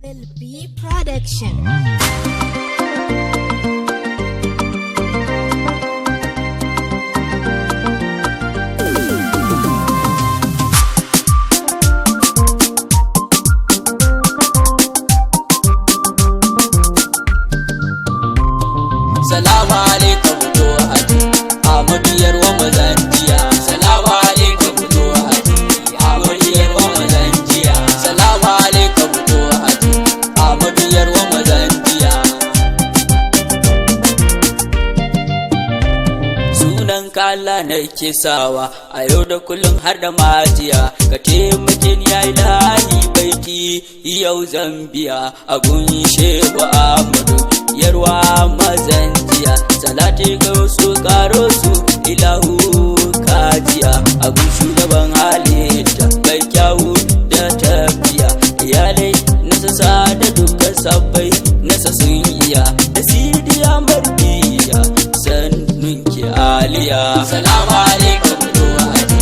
Will be production. Salamu alaikum to haji Ahmadiyar wa mazanjiya. Salamu alaikum to haji Ahmadiyar wa mazanjiya. Salamu alaikum to haji Ahmadiyar wa mazanjiya. Sunan ka Allah nake sawa a yau da kullum har da majiya. Ka taimake ni ya ilahi baiti yau Zambiya a gun Shehu Ahmadu yarwa mazanjiya. Salati ga su karo su ilahu kajiya a gun shugaban halitta mai kyawu da tafiya. Iyalai nasa sa da dukkan sabbai nasa sun iya da sidiya marbiya sannun ki aliya. Salamu alaikum to haji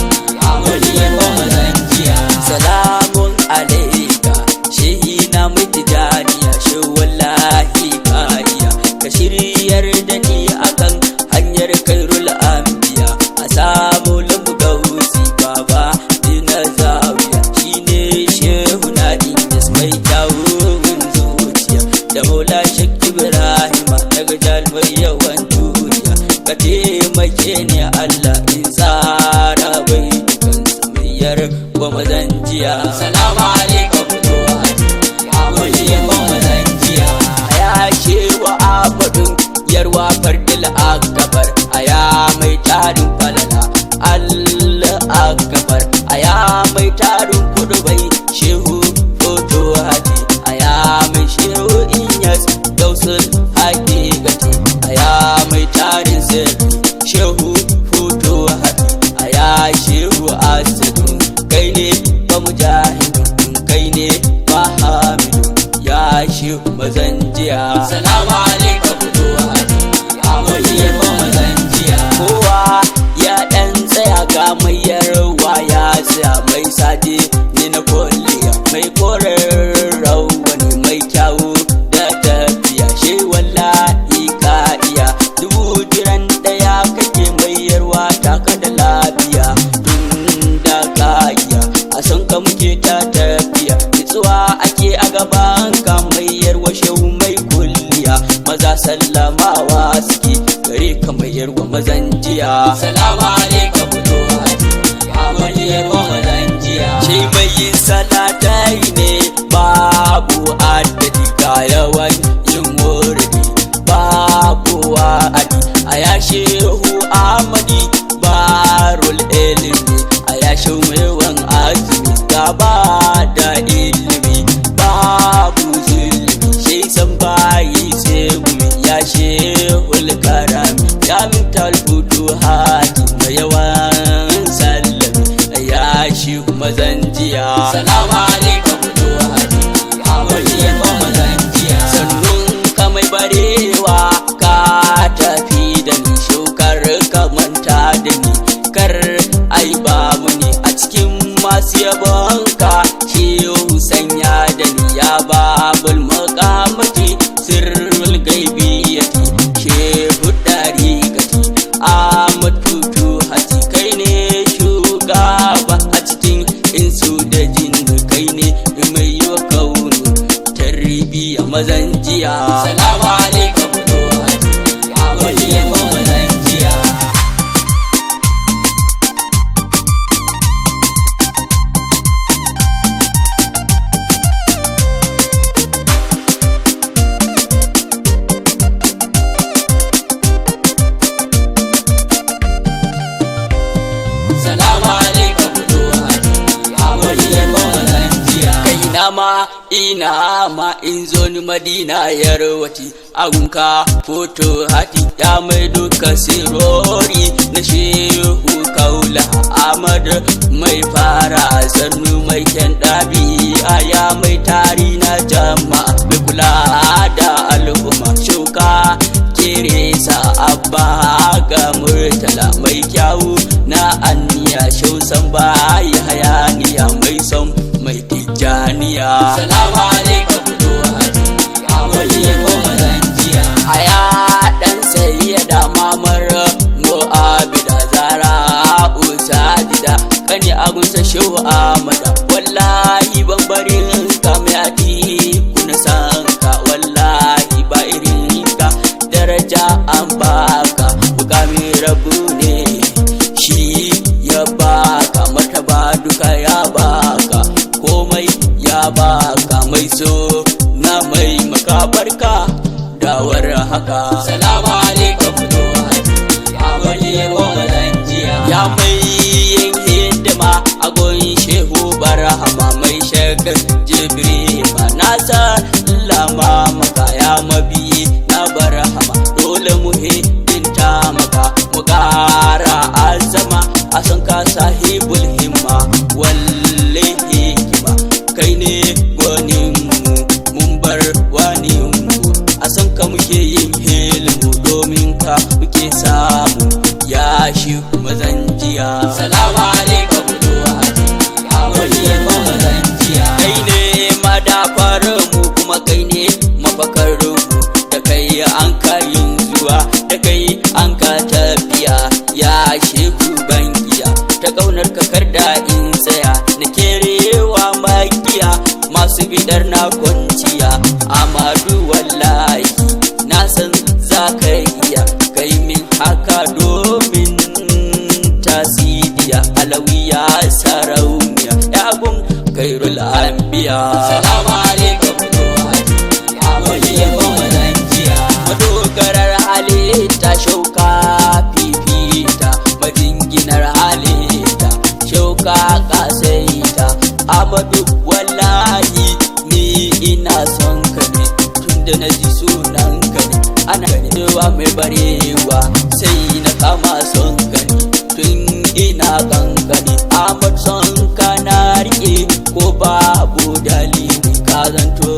Ahmadiyar wa mazanjiya. Salamun alaika shehi na mutijaniya shi wallahi kariya. Ka shiryar da ni akan hanyar kairul anbiya. A samu lambu gausi baba dina zawiya. Shine shehu na indas mai kyawun zuciya da maula shek ibrahima daga jalmai yawan duniya. Ka taimake ni Allah in tsara bai dukan samayyar wa mazanjiya. Salamu alaikum to haji Ahmadiyar wa mazanjiya. Ya shewa abadun yarwa fardil akabar aya mai tarin falala Allah akabar aya mai tarin kudubai shehu foto haji aya mai shehu inyas gausul hakikati aya mai tarin sirri shehu foto haji aya shehu asadun kai ne ba mujahidun kai ne ba hamidun ya shehu mazanjiya. Salamu alaikum to haji Ahmadiyar wa mazanjiya. Kowa ya dan tsaya ga mai yarwa ya tsaya mai sade ne na kulliya mai koren rawani mai kyawu da tafiya. She wallahi ka iya dubu jiran daya kake mai yarwa taka da lafiya tun da ka iya a san ka muke ta tafiya. Nitsuwa ake a gaban ka mai yarwa shehu mai kulliya. Maza sallamawa suke gare ka mai yarwa mazanjiya. Salamu alaikum to haji Ahmadiyar wa mazanjiya. Shi mai yin salatai ne babu adadi ga yawan yin wurdi babu wa'adi. A ya shehu Ahmadi barul ilimi a ya shehu mewan azumi gaba da ilimi babu zulmi. Shi san bayi sai gumi ya shehul karami ya mintal futuhati da yawan sallami ya shehu mazanjiya. Salamu alaikum to haji Ahmadiyar wa mazanjiya. Sannun ka mai barewa ka tafi da ni shukar ka manta da ni kar ai babu ni a cikin masu yabonka. Shehu sanya da ni ya babul maqamati sirrul gaibiyati shehu dariqati Ahmad tutu haji kai ne shugaba a cikin insu da jinnu kai ne mai yiwa kaunu tarbiya mazanjiya. Salamu alaikum to haji Ahmadiyar wa mazanjiya. Salamu alaikum to haji Ahmadiyar wa mazanjiya. Kai ina ma in zo ni Madina yarwati agunka foto hati ya mai duka sirori na shehu kaula Ahmad mai fara sannu mai kyan ɗabi'a ya mai tari na jama'a mai kula da al'umma shuka keresa abba ga murtala mai kyawu na anniya shausan bayi hayaniya mai son mai tijjaniya. Salamu alaikum to maka barka da war haka. Salamu alaikum Ahmadu Zanjiya. Ya mai yin hidima a gun Shehu Barhama mai shagar Jibrima. Na sallama maka ya mabiyi na Barhama, dole mu hidinta maka mu ƙara azama a san ka sahibul himma walle hikima. Kai ne gwaninmu mun bar waninmu, a san ka muke yin hilmu domin ka muke samu ya shi kuma zanjiya. Salamu alaikum Ahmadu Zanjiya. Kai ne madafarmu kuma kai ne mafakarmu, da kai an ka yin zuwa da kai an ka tafiya ya shehu bangiya. Ta ƙaunar kakar da in tsaya na kerewa magiya masu bidar na kwanciya. Amadu wallahi na san za ka iya kai min haka domin tasidiya alawiya sarauniya yagun kairul anbiya. Salamu alaikum Ahmadu Zanjiya. Madogarar halitta shauka fifita, majinginar halitta shauka kasaita. Ahmadu wallahi ni ina son ka ne, tunda na ji sunan ka ne ana ganewa mai barewa sai na kama son ka ne tun ina kankani. Ahmad son ka na rike ko babu dalili, ka zanto